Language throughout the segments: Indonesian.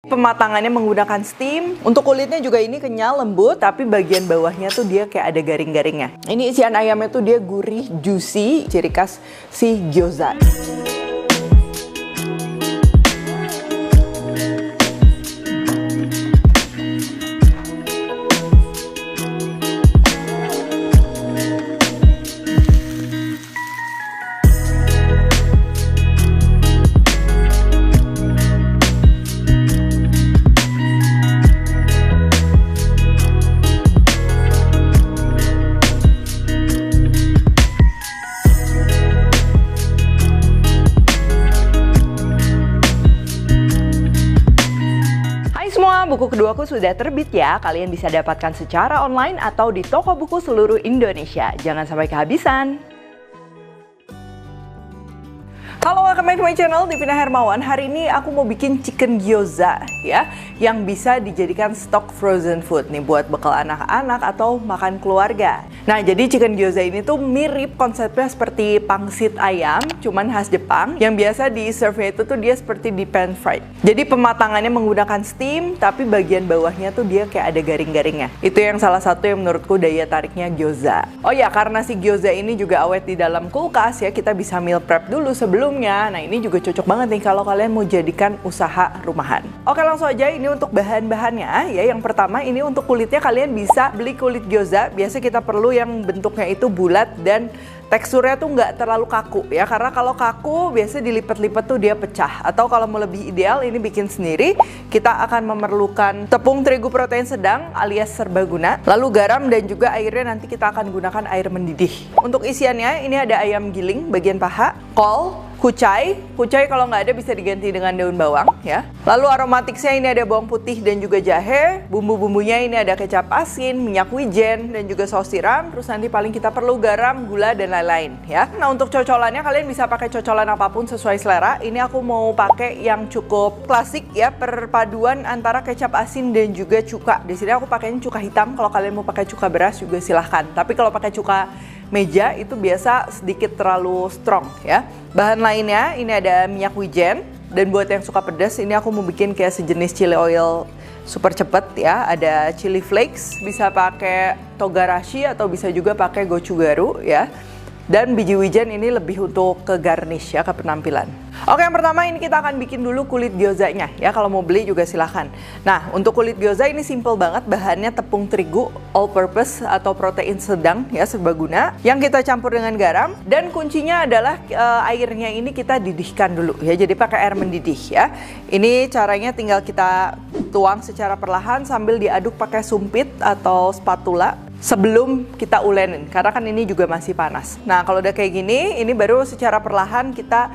Pematangannya menggunakan steam. Untuk kulitnya juga ini kenyal, lembut, tapi bagian bawahnya tuh dia kayak ada garing-garingnya. Ini isian ayamnya tuh dia gurih, juicy, ciri khas si gyoza. Buku keduaku sudah terbit ya, kalian bisa dapatkan secara online atau di toko buku seluruh Indonesia. Jangan sampai kehabisan. Halo, welcome back to my channel, Devina Hermawan. Hari ini aku mau bikin chicken gyoza ya, yang bisa dijadikan stok frozen food nih buat bekal anak-anak atau makan keluarga. Nah, jadi chicken gyoza ini tuh mirip konsepnya seperti pangsit ayam, cuman khas Jepang. Yang biasa di serve itu tuh dia seperti di pan fried. Jadi pematangannya menggunakan steam, tapi bagian bawahnya tuh dia kayak ada garing-garingnya. Itu yang salah satu yang menurutku daya tariknya gyoza. Oh ya, karena si gyoza ini juga awet di dalam kulkas ya, kita bisa meal prep dulu sebelumnya. Nah, ini juga cocok banget nih kalau kalian mau jadikan usaha rumahan. Oke, langsung aja ini untuk bahan-bahannya ya. Yang pertama ini untuk kulitnya, kalian bisa beli kulit gyoza. Biasa kita perlu yang bentuknya itu bulat dan teksturnya tuh nggak terlalu kaku ya, karena kalau kaku biasa dilipat-lipat tuh dia pecah. Atau kalau mau lebih ideal ini bikin sendiri, kita akan memerlukan tepung terigu protein sedang alias serbaguna, lalu garam dan juga airnya nanti kita akan gunakan air mendidih. Untuk isiannya ini ada ayam giling bagian paha, kol, kucai kalau nggak ada bisa diganti dengan daun bawang ya. Lalu aromatiknya ini ada bawang putih dan juga jahe. Bumbu-bumbunya ini ada kecap asin, minyak wijen dan juga saus tiram. Terus nanti paling kita perlu garam, gula dan lain-lain ya. Nah, untuk cocolannya kalian bisa pakai cocolan apapun sesuai selera. Ini aku mau pakai yang cukup klasik ya, perpaduan antara kecap asin dan juga cuka. Di sini aku pakainya cuka hitam. Kalau kalian mau pakai cuka beras juga silahkan. Tapi kalau pakai cuka meja itu biasa sedikit terlalu strong ya. Bahan lainnya ini ada minyak wijen, dan buat yang suka pedas ini aku mau bikin kayak sejenis chili oil super cepet ya. Ada chili flakes, bisa pakai togarashi atau bisa juga pakai gochugaru ya. Dan biji wijen ini lebih untuk ke garnish ya, ke penampilan. Oke, yang pertama ini kita akan bikin dulu kulit gyozanya ya. Kalau mau beli juga silahkan. Nah, untuk kulit gyoza ini simple banget. Bahannya tepung terigu all purpose atau protein sedang ya, serbaguna, yang kita campur dengan garam. Dan kuncinya adalah airnya ini kita didihkan dulu ya. Jadi pakai air mendidih ya. Ini caranya tinggal kita tuang secara perlahan sambil diaduk pakai sumpit atau spatula sebelum kita ulenin, karena kan ini juga masih panas. Nah, kalau udah kayak gini, ini baru secara perlahan kita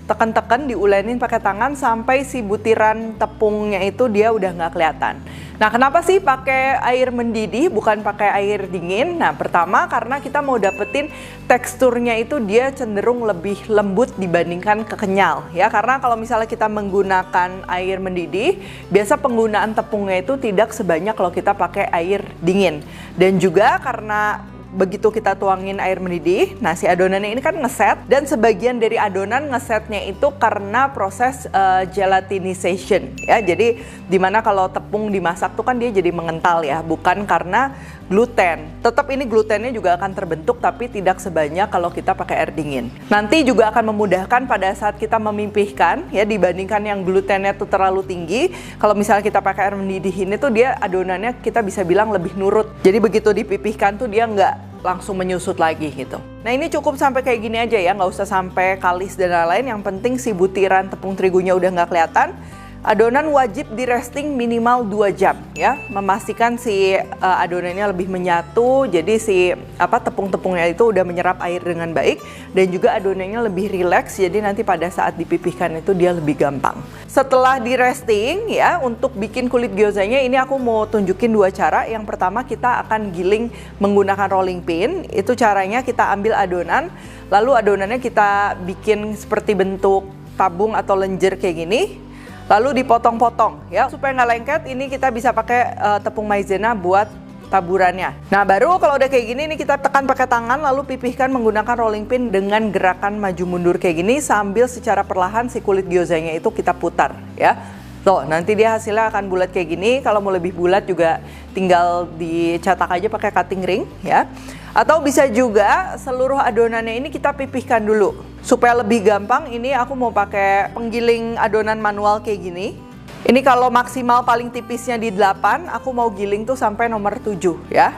tekan-tekan, diulenin pakai tangan sampai si butiran tepungnya itu dia udah nggak kelihatan. Nah, kenapa sih pakai air mendidih bukan pakai air dingin? Nah, pertama karena kita mau dapetin teksturnya itu dia cenderung lebih lembut dibandingkan kekenyal ya. Karena kalau misalnya kita menggunakan air mendidih, biasa penggunaan tepungnya itu tidak sebanyak kalau kita pakai air dingin. Dan juga karena begitu kita tuangin air mendidih, nah si adonannya ini kan ngeset, dan sebagian dari adonan ngesetnya itu karena proses gelatinization ya. Jadi dimana kalau tepung dimasak tuh kan dia jadi mengental ya, bukan karena gluten. Tetap ini glutennya juga akan terbentuk, tapi tidak sebanyak kalau kita pakai air dingin. Nanti juga akan memudahkan pada saat kita memipihkan ya, dibandingkan yang glutennya tuh terlalu tinggi. Kalau misalnya kita pakai air mendidih ini tuh dia adonannya kita bisa bilang lebih nurut. Jadi begitu dipipihkan tuh dia nggak langsung menyusut lagi gitu. Nah, ini cukup sampai kayak gini aja ya, nggak usah sampai kalis dan lain-lain. Yang penting si butiran tepung terigunya udah nggak kelihatan. Adonan wajib di resting minimal 2 jam ya, memastikan si adonannya lebih menyatu, jadi si tepung-tepungnya itu udah menyerap air dengan baik, dan juga adonannya lebih rileks, jadi nanti pada saat dipipihkan itu dia lebih gampang. Setelah di resting ya, untuk bikin kulit gyozanya ini aku mau tunjukin 2 cara. Yang pertama kita akan giling menggunakan rolling pin. Itu caranya kita ambil adonan, lalu adonannya kita bikin seperti bentuk tabung atau lenjer kayak gini. Lalu dipotong-potong ya, supaya nggak lengket. Ini kita bisa pakai tepung maizena buat taburannya. Nah, baru kalau udah kayak gini nih kita tekan pakai tangan, lalu pipihkan menggunakan rolling pin dengan gerakan maju mundur kayak gini, sambil secara perlahan si kulit gyozanya itu kita putar ya. Tuh, nanti dia hasilnya akan bulat kayak gini. Kalau mau lebih bulat juga tinggal dicetak aja pakai cutting ring ya. Atau bisa juga seluruh adonannya ini kita pipihkan dulu. Supaya lebih gampang, ini aku mau pakai penggiling adonan manual kayak gini. Ini kalau maksimal paling tipisnya di 8, aku mau giling tuh sampai nomor 7 ya.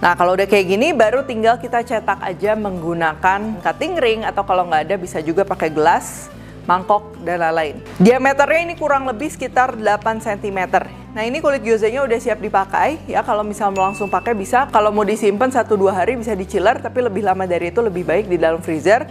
Nah, kalau udah kayak gini baru tinggal kita cetak aja menggunakan cutting ring, atau kalau nggak ada bisa juga pakai gelas, mangkok, dan lain-lain. Diameternya ini kurang lebih sekitar 8 cm. Nah, ini kulit gyozanya udah siap dipakai ya. Kalau misal mau langsung pakai bisa, kalau mau disimpan 1-2 hari bisa di-chiller, tapi lebih lama dari itu lebih baik di dalam freezer.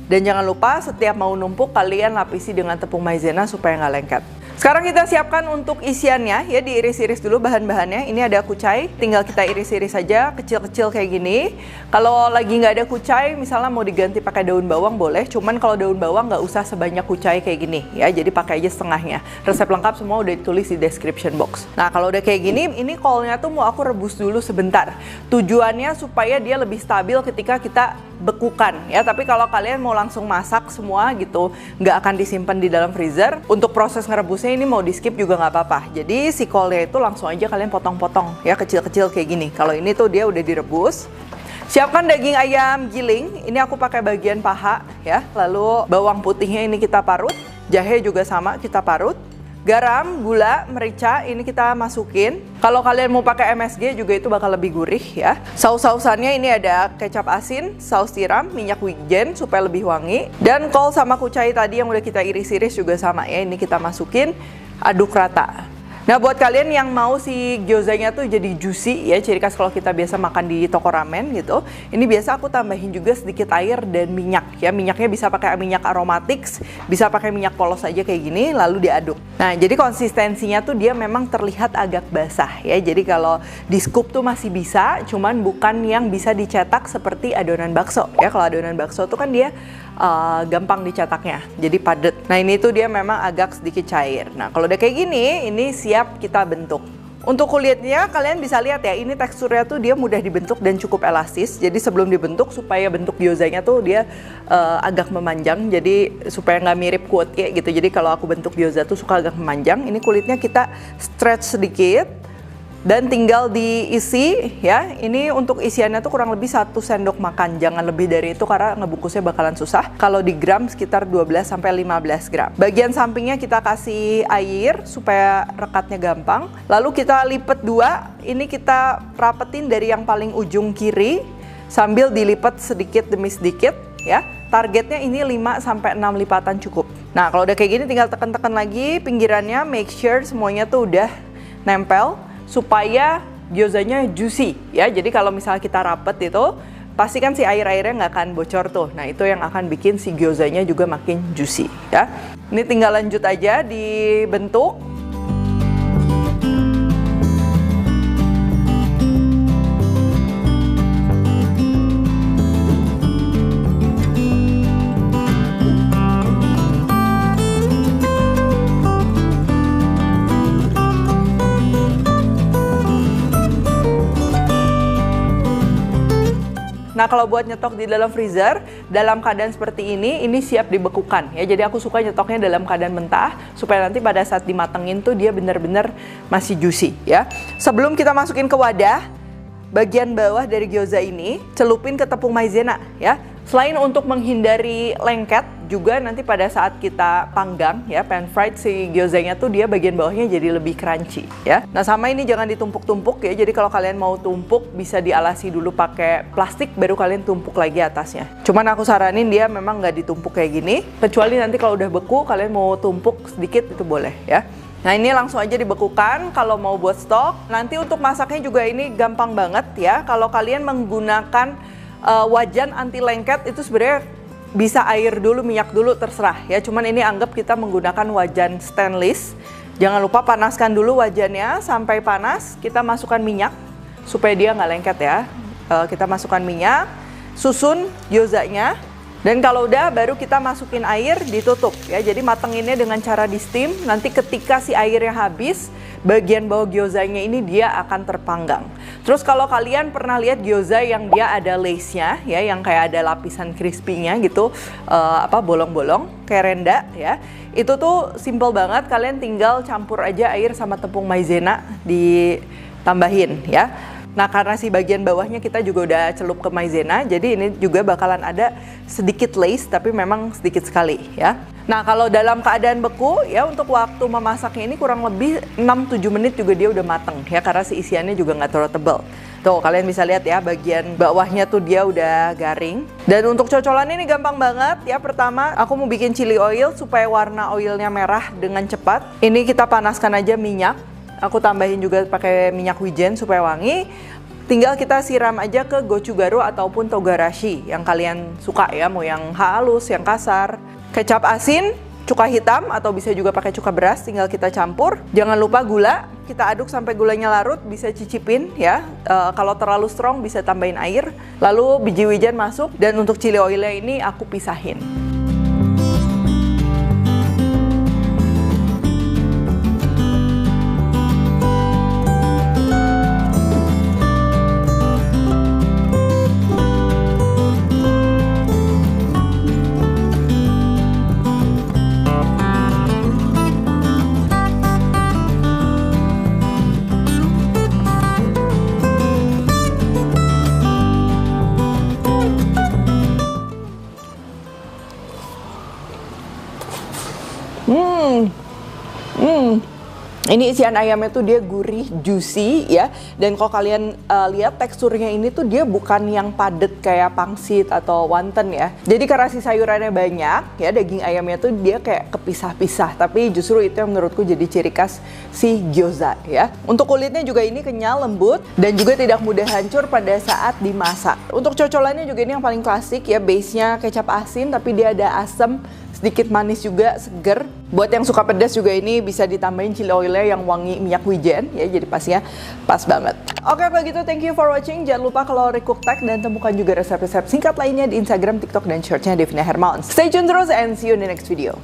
Dan jangan lupa setiap mau numpuk kalian lapisi dengan tepung maizena supaya nggak lengket. Sekarang kita siapkan untuk isiannya ya, diiris-iris dulu bahan-bahannya. Ini ada kucai, tinggal kita iris-iris saja kecil-kecil kayak gini. Kalau lagi nggak ada kucai, misalnya mau diganti pakai daun bawang boleh, cuman kalau daun bawang nggak usah sebanyak kucai kayak gini ya, jadi pakai aja setengahnya. Resep lengkap semua udah ditulis di description box. Nah, kalau udah kayak gini, ini kolnya tuh mau aku rebus dulu sebentar. Tujuannya supaya dia lebih stabil ketika kita bekukan ya, tapi kalau kalian mau langsung masak semua gitu, nggak akan disimpan di dalam freezer. Untuk proses ngerebusnya ini mau di skip juga nggak apa-apa. Jadi si kolnya itu langsung aja kalian potong-potong ya, kecil-kecil kayak gini. Kalau ini tuh dia udah direbus. Siapkan daging ayam giling, ini aku pakai bagian paha ya. Lalu bawang putihnya ini kita parut, jahe juga sama kita parut. Garam, gula, merica ini kita masukin. Kalau kalian mau pakai MSG juga itu bakal lebih gurih ya. Saus-sausannya ini ada kecap asin, saus tiram, minyak wijen supaya lebih wangi. Dan kol sama kucai tadi yang udah kita iris-iris juga sama ya. Ini kita masukin, aduk rata. Nah, buat kalian yang mau si gyozanya tuh jadi juicy ya, ciri khas kalau kita biasa makan di toko ramen gitu, ini biasa aku tambahin juga sedikit air dan minyak ya. Minyaknya bisa pakai minyak aromatik, bisa pakai minyak polos aja kayak gini, lalu diaduk. Nah, jadi konsistensinya tuh dia memang terlihat agak basah ya. Jadi kalau di scoop tuh masih bisa, cuman bukan yang bisa dicetak seperti adonan bakso ya. Kalau adonan bakso tuh kan dia gampang dicetaknya, jadi padat. Nah, ini tuh dia memang agak sedikit cair. Nah, kalau udah kayak gini, ini siap kita bentuk. Untuk kulitnya kalian bisa lihat ya, ini teksturnya tuh dia mudah dibentuk dan cukup elastis. Jadi sebelum dibentuk, supaya bentuk gyozanya tuh dia agak memanjang, jadi supaya nggak mirip kuotie gitu. Jadi kalau aku bentuk gyoza tuh suka agak memanjang. Ini kulitnya kita stretch sedikit dan tinggal diisi ya. Ini untuk isiannya tuh kurang lebih 1 sendok makan, jangan lebih dari itu karena ngebungkusnya bakalan susah. Kalau di gram sekitar 12-15 gram. Bagian sampingnya kita kasih air supaya rekatnya gampang. Lalu kita lipat 2, ini kita rapetin dari yang paling ujung kiri sambil dilipat sedikit demi sedikit ya. Targetnya ini 5-6 lipatan cukup. Nah, kalau udah kayak gini tinggal tekan-tekan lagi pinggirannya, make sure semuanya tuh udah nempel supaya gyozanya juicy ya. Jadi kalau misalnya kita rapet itu, pastikan si air-airnya nggak akan bocor tuh. Nah, itu yang akan bikin si gyozanya juga makin juicy ya. Ini tinggal lanjut aja dibentuk. Nah, kalau buat nyetok di dalam freezer, dalam keadaan seperti ini siap dibekukan ya. Jadi aku suka nyetoknya dalam keadaan mentah, supaya nanti pada saat dimatengin tuh dia benar-benar masih juicy ya. Sebelum kita masukin ke wadah, bagian bawah dari gyoza ini celupin ke tepung maizena ya. Selain untuk menghindari lengket, juga nanti pada saat kita panggang ya, pan fried, si gyozanya tuh dia bagian bawahnya jadi lebih crunchy ya. Nah, sama ini jangan ditumpuk-tumpuk ya. Jadi kalau kalian mau tumpuk bisa dialasi dulu pakai plastik, baru kalian tumpuk lagi atasnya. Cuman aku saranin dia memang nggak ditumpuk kayak gini, kecuali nanti kalau udah beku kalian mau tumpuk sedikit itu boleh ya. Nah, ini langsung aja dibekukan kalau mau buat stok. Nanti untuk masaknya juga ini gampang banget ya. Kalau kalian menggunakan wajan anti lengket itu sebenarnya bisa air dulu, minyak dulu, terserah ya. Cuman ini anggap kita menggunakan wajan stainless. Jangan lupa panaskan dulu wajannya sampai panas. Kita masukkan minyak supaya dia nggak lengket ya. Kita masukkan minyak, susun gyozanya. Dan kalau udah baru kita masukin air, ditutup ya. Jadi matenginnya dengan cara di steam. Nanti ketika si airnya habis, bagian bawah gyozanya ini dia akan terpanggang. Terus kalau kalian pernah lihat gyoza yang dia ada lace-nya ya, yang kayak ada lapisan crispy-nya gitu, bolong-bolong kayak renda ya. Itu tuh simple banget, kalian tinggal campur aja air sama tepung maizena ditambahin ya. Nah, karena si bagian bawahnya kita juga udah celup ke maizena, jadi ini juga bakalan ada sedikit lace, tapi memang sedikit sekali ya. Nah, kalau dalam keadaan beku ya, untuk waktu memasaknya ini kurang lebih 6-7 menit juga dia udah mateng ya, karena si isiannya juga nggak terlalu tebal. Tuh, kalian bisa lihat ya, bagian bawahnya tuh dia udah garing. Dan untuk cocolan ini gampang banget ya. Pertama, aku mau bikin chili oil supaya warna oilnya merah dengan cepat. Ini kita panaskan aja minyak. Aku tambahin juga pakai minyak wijen supaya wangi. Tinggal kita siram aja ke gochugaru ataupun togarashi yang kalian suka ya, mau yang halus, yang kasar. Kecap asin, cuka hitam atau bisa juga pakai cuka beras, tinggal kita campur. Jangan lupa gula, kita aduk sampai gulanya larut, bisa cicipin ya. Kalau terlalu strong bisa tambahin air. Lalu biji wijen masuk, dan untuk chili oilnya ini aku pisahin. Ini isian ayamnya tuh dia gurih, juicy ya. Dan kalau kalian lihat teksturnya ini tuh dia bukan yang padat kayak pangsit atau wonton ya. Jadi karena si sayurannya banyak ya, daging ayamnya tuh dia kayak kepisah-pisah. Tapi justru itu yang menurutku jadi ciri khas si gyoza ya. Untuk kulitnya juga ini kenyal, lembut, dan juga tidak mudah hancur pada saat dimasak. Untuk cocolannya juga ini yang paling klasik ya, base-nya kecap asin tapi dia ada asam, sedikit manis juga, seger. Buat yang suka pedas juga ini bisa ditambahin chili oilnya yang wangi minyak wijen ya, jadi pas banget. Oke, kalau gitu thank you for watching. Jangan lupa kalau Recook Tech dan temukan juga resep-resep singkat lainnya di Instagram, TikTok, dan Shorts-nya Devina Hermawan. Stay tune terus and see you in the next video.